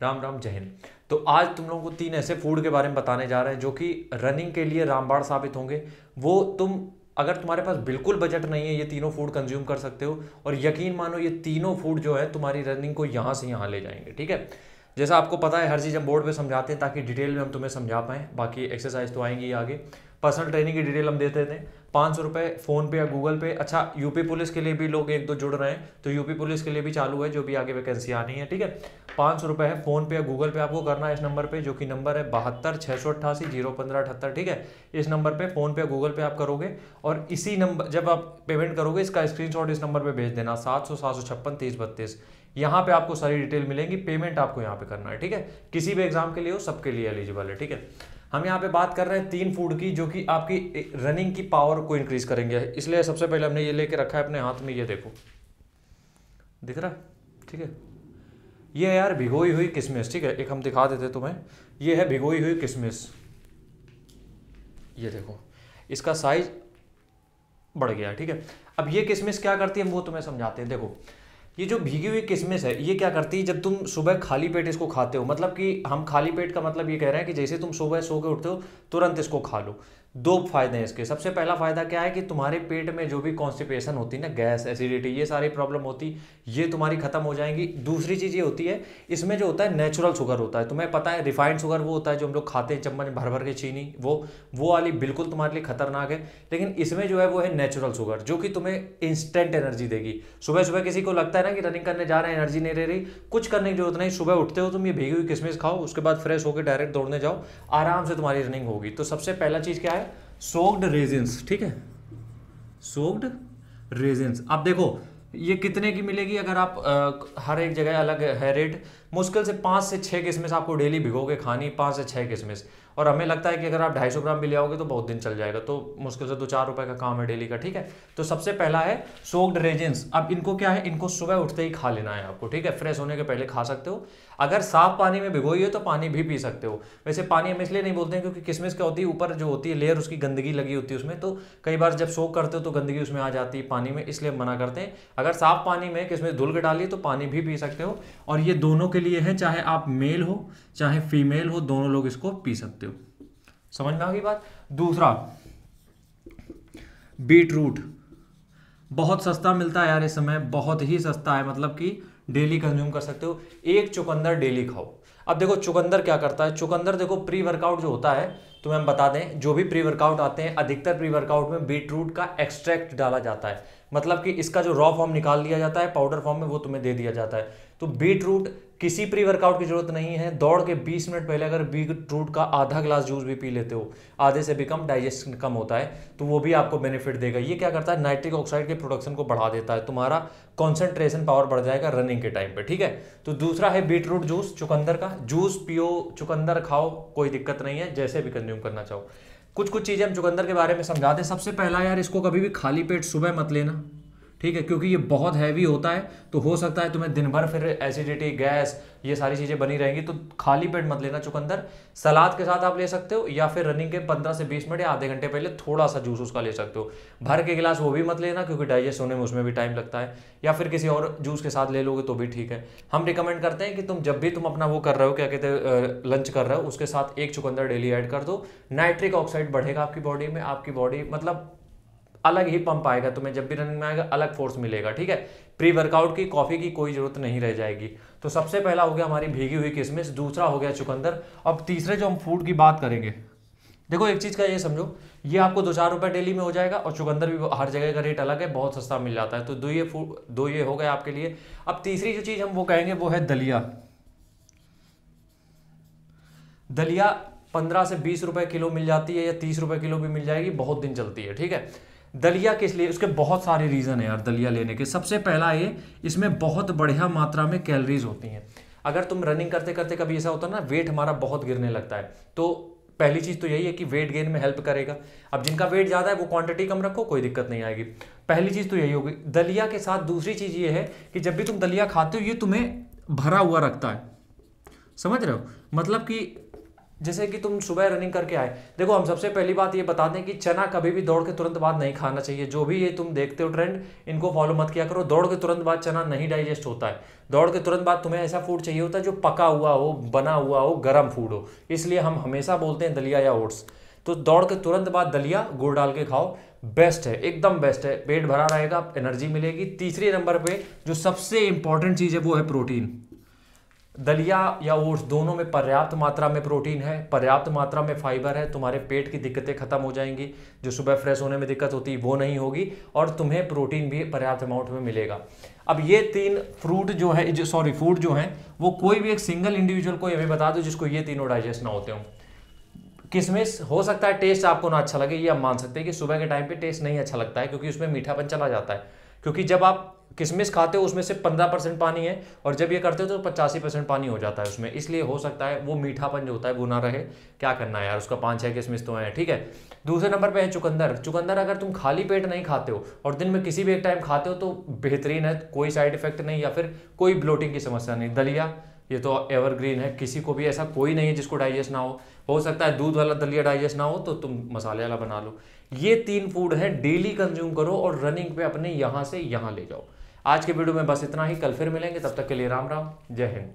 राम राम, जय हिंद। तो आज तुम लोगों को 3 ऐसे फूड के बारे में बताने जा रहे हैं जो कि रनिंग के लिए रामबाण साबित होंगे। वो तुम, अगर तुम्हारे पास बिल्कुल बजट नहीं है, ये तीनों फूड कंज्यूम कर सकते हो। और यकीन मानो ये तीनों फूड जो है तुम्हारी रनिंग को यहाँ से यहाँ ले जाएंगे। ठीक है, जैसा आपको पता है हर चीज़ हम बोर्ड पे समझाते हैं ताकि डिटेल में हम तुम्हें समझा पाएँ। बाकी एक्सरसाइज तो आएंगी आगे। पर्सनल ट्रेनिंग की डिटेल हम देते थे। 500 रुपये फ़ोन पे या गूगल पे। अच्छा, यूपी पुलिस के लिए भी लोग एक दो जुड़ रहे हैं, तो यूपी पुलिस के लिए भी चालू है, जो भी आगे वैकेंसी आनी है। ठीक है, 500 रुपये है फ़ोन पे या गूगल पे आपको करना है इस नंबर पे, जो कि नंबर है 72 688 01578। ठीक है, इस नंबर पे फ़ोन पे या गूगल पे आप करोगे और इसी नंबर जब आप पेमेंट करोगे इसका स्क्रीनशॉट इस नंबर पे भेज देना 700 756 30 32। यहाँ पे आपको सारी डिटेल मिलेंगी। पेमेंट आपको यहाँ पे करना है। ठीक है, किसी भी एग्जाम के लिए हो, सबके लिए एलिजिबल है। ठीक है, हम यहाँ पे बात कर रहे हैं 3 फूड की जो कि आपकी रनिंग की पावर को इंक्रीज करेंगे। इसलिए सबसे पहले हमने ये लेके रखा है अपने हाथ में, ये देखो, दिख रहा है? ठीक है, ये है यार भिगोई हुई किशमिश। ठीक है, एक हम दिखा देते तुम्हें, ये है भिगोई हुई किशमिश। ये देखो, इसका साइज बढ़ गया है। ठीक है, अब ये किशमिश क्या करती है वो तुम्हें समझाते हैं। देखो, ये जो भीगी हुई किशमिश है ये क्या करती है, जब तुम सुबह खाली पेट इसको खाते हो, मतलब कि हम खाली पेट का मतलब ये कह रहे हैं कि जैसे तुम सुबह सो के उठते हो तुरंत इसको खा लो। 2 फायदे हैं इसके। सबसे पहला फायदा क्या है कि तुम्हारे पेट में जो भी कॉन्स्टिपेशन होती है ना, गैस, एसिडिटी, ये सारी प्रॉब्लम होती, ये तुम्हारी खत्म हो जाएंगी। दूसरी चीज़ ये होती है, इसमें जो होता है नेचुरल शुगर होता है। तुम्हें पता है रिफाइंड शुगर वो होता है जो हम लोग खाते हैं चम्मच भर भर के चीनी, वो वाली बिल्कुल तुम्हारे लिए खतरनाक है। लेकिन इसमें जो है वो है नेचुरल शुगर, जो कि तुम्हें इंस्टेंट एनर्जी देगी। सुबह सुबह किसी को लगता है ना कि रनिंग करने जा रहे हैं, एनर्जी नहीं रह रही, कुछ करने की जरूरत नहीं। सुबह उठते हो तुम, ये भीगी हुई किशमिश खाओ, उसके बाद फ्रेश होकर डायरेक्ट दौड़ने जाओ, आराम से तुम्हारी रनिंग होगी। तो सबसे पहला चीज़ क्या है, सोक्ड रेजिन्स। ठीक है, सोक्ड रेजिन्स। अब देखो ये कितने की मिलेगी, अगर आप हर एक जगह अलग है रेट। मुश्किल से 5 से 6 किशमिश आपको डेली भिगोगे खानी, 5 से 6 किशमिश। और हमें लगता है कि अगर आप 250 ग्राम भी ले आओगे तो बहुत दिन चल जाएगा, तो मुश्किल से 2-4 रुपए का काम है डेली का। ठीक है, तो सबसे पहला है सोक्ड रेजिन्स। अब इनको क्या है, इनको सुबह उठते ही खा लेना है आपको। ठीक है, फ्रेश होने के पहले खा सकते हो। अगर साफ पानी में भिगोई है तो पानी भी पी सकते हो। वैसे पानी हम इसलिए नहीं बोलते हैं क्योंकि किशमिश क्या होती है, ऊपर जो होती है लेयर, उसकी गंदगी लगी होती है उसमें, तो कई बार जब सोक करते हो तो गंदगी उसमें आ जाती है पानी में, इसलिए मना करते हैं। अगर साफ पानी में किशमिश धुल के डालिए तो पानी भी पी सकते हो। और ये दोनों के लिए है, चाहे आप मेल हो चाहे फीमेल हो, दोनों लोग इसको पी सकते हो। समझ में आ गई बात? दूसरा, बीट रूट। बहुत सस्ता मिलता है यार इस समय, बहुत ही सस्ता है, मतलब कि डेली कंज्यूम कर सकते हो। एक चुकंदर डेली खाओ। अब देखो चुकंदर क्या करता है, चुकंदर देखो प्री वर्कआउट जो होता है, तुम्हें हम बता दें, जो भी प्री वर्कआउट आते हैं अधिकतर प्री वर्कआउट में बीट रूट का एक्सट्रैक्ट डाला जाता है। मतलब कि इसका जो रॉ फॉर्म निकाल दिया जाता है पाउडर फॉर्म में, वो तुम्हें दे दिया जाता है। तो बीट रूट किसी प्री वर्कआउट की जरूरत नहीं है। दौड़ के 20 मिनट पहले अगर बीट रूट का आधा ग्लास जूस भी पी लेते हो, आधे से भी कम, डाइजेशन कम होता है, तो वो भी आपको बेनिफिट देगा। ये क्या करता है, नाइट्रिक ऑक्साइड के प्रोडक्शन को बढ़ा देता है, तुम्हारा कॉन्सेंट्रेशन पावर बढ़ जाएगा रनिंग के टाइम पे। ठीक है, तो दूसरा है बीट रूट जूस, चुकंदर का जूस पियो, चुकंदर खाओ, कोई दिक्कत नहीं है, जैसे भी कंज्यूम करना चाहो। कुछ चीजें हम चुकंदर के बारे में समझा दें। सबसे पहला यार, इसको कभी भी खाली पेट सुबह मत लेना। ठीक है, क्योंकि ये बहुत हैवी होता है, तो हो सकता है तुम्हें दिन भर फिर एसिडिटी, गैस, ये सारी चीज़ें बनी रहेंगी, तो खाली पेट मत लेना चुकंदर। सलाद के साथ आप ले सकते हो, या फिर रनिंग के 15 से 20 मिनट या आधे घंटे पहले थोड़ा सा जूस उसका ले सकते हो। भर के गिलास वो भी मत लेना क्योंकि डाइजेस्ट होने में उसमें भी टाइम लगता है, या फिर किसी और जूस के साथ ले लोगे तो भी ठीक है। हम रिकमेंड करते हैं कि तुम जब भी तुम अपना वो कर रहे हो, क्या कहते हैं, लंच कर रहे हो, उसके साथ एक चुकंदर डेली ऐड कर दो। नाइट्रिक ऑक्साइड बढ़ेगा आपकी बॉडी में, आपकी बॉडी मतलब अलग ही पंप आएगा, तुम्हें जब भी रनिंग में आएगा अलग फोर्स मिलेगा। ठीक है, प्री वर्कआउट की कॉफी की कोई जरूरत नहीं रह जाएगी। तो सबसे पहला हो गया हमारी भीगी हुई किशमिश, दूसरा हो गया चुकंदर। अब तीसरे जो हम फूड की बात करेंगे, देखो एक चीज का ये समझो, ये आपको 2-4 रुपए डेली में हो जाएगा, और चुकंदर भी हर जगह का रेट अलग है, बहुत सस्ता मिल जाता है। तो दो ये हो गए आपके लिए। अब तीसरी जो चीज हम वो कहेंगे वो है दलिया। दलिया 15 से 20 रुपए किलो मिल जाती है, या 30 रुपए किलो भी मिल जाएगी, बहुत दिन चलती है। ठीक है, दलिया किस लिए, उसके बहुत सारे रीजन है यार दलिया लेने के। सबसे पहला ये, इसमें बहुत बढ़िया मात्रा में कैलोरीज होती हैं। अगर तुम रनिंग करते करते कभी ऐसा होता है ना, वेट हमारा बहुत गिरने लगता है, तो पहली चीज तो यही है कि वेट गेन में हेल्प करेगा। अब जिनका वेट ज्यादा है वो क्वांटिटी कम रखो, कोई दिक्कत नहीं आएगी। पहली चीज तो यही होगी दलिया के साथ। दूसरी चीज ये है कि जब भी तुम दलिया खाते हो, ये तुम्हें भरा हुआ रखता है, समझ रहे हो, मतलब कि जैसे कि तुम सुबह रनिंग करके आए, देखो हम सबसे पहली बात ये बता दें कि चना कभी भी दौड़ के तुरंत बाद नहीं खाना चाहिए। जो भी ये तुम देखते हो ट्रेंड, इनको फॉलो मत किया करो। दौड़ के तुरंत बाद चना नहीं डाइजेस्ट होता है। दौड़ के तुरंत बाद तुम्हें ऐसा फूड चाहिए होता है जो पका हुआ हो, बना हुआ हो, गर्म फूड हो। इसलिए हम हमेशा बोलते हैं दलिया या ओट्स। तो दौड़ के तुरंत बाद दलिया गुड़ डाल के खाओ, बेस्ट है, एकदम बेस्ट है। पेट भरा रहेगा, एनर्जी मिलेगी। तीसरे नंबर पे जो सबसे इंपॉर्टेंट चीज़ है वो है प्रोटीन। दलिया या ओट्स दोनों में पर्याप्त मात्रा में प्रोटीन है, पर्याप्त मात्रा में फाइबर है। तुम्हारे पेट की दिक्कतें खत्म हो जाएंगी, जो सुबह फ्रेश होने में दिक्कत होती है वो नहीं होगी, और तुम्हें प्रोटीन भी पर्याप्त अमाउंट में मिलेगा। अब ये 3 फ्रूट जो है, फूड जो है, वो कोई भी एक सिंगल इंडिविजुअल को ये भी बता दो जिसको ये तीनों डाइजेस्ट ना होते हो। किशमिश हो सकता है टेस्ट आपको ना अच्छा लगे, ये आप मान सकते हैं कि सुबह के टाइम पे टेस्ट नहीं अच्छा लगता है, क्योंकि उसमें मीठापन चला जाता है। क्योंकि जब आप किशमिश खाते हो उसमें से 15% पानी है, और जब ये करते हो तो 85% पानी हो जाता है उसमें, इसलिए हो सकता है वो मीठापन जो होता है वो ना रहे। क्या करना है यार, उसका 5-6 किशमिश तो है, ठीक है। दूसरे नंबर पे है चुकंदर। चुकंदर अगर तुम खाली पेट नहीं खाते हो और दिन में किसी भी एक टाइम खाते हो तो बेहतरीन है, कोई साइड इफेक्ट नहीं या फिर कोई ब्लोटिंग की समस्या नहीं। दलिया ये तो एवरग्रीन है, किसी को भी ऐसा कोई नहीं है जिसको डाइजेस्ट ना हो सकता है दूध वाला दलिया डाइजेस्ट ना हो तो तुम मसाले वाला बना लो। ये 3 फूड है, डेली कंज्यूम करो और रनिंग पे अपने यहाँ से यहाँ ले जाओ। आज के वीडियो में बस इतना ही, कल फिर मिलेंगे, तब तक के लिए राम राम, जय हिंद।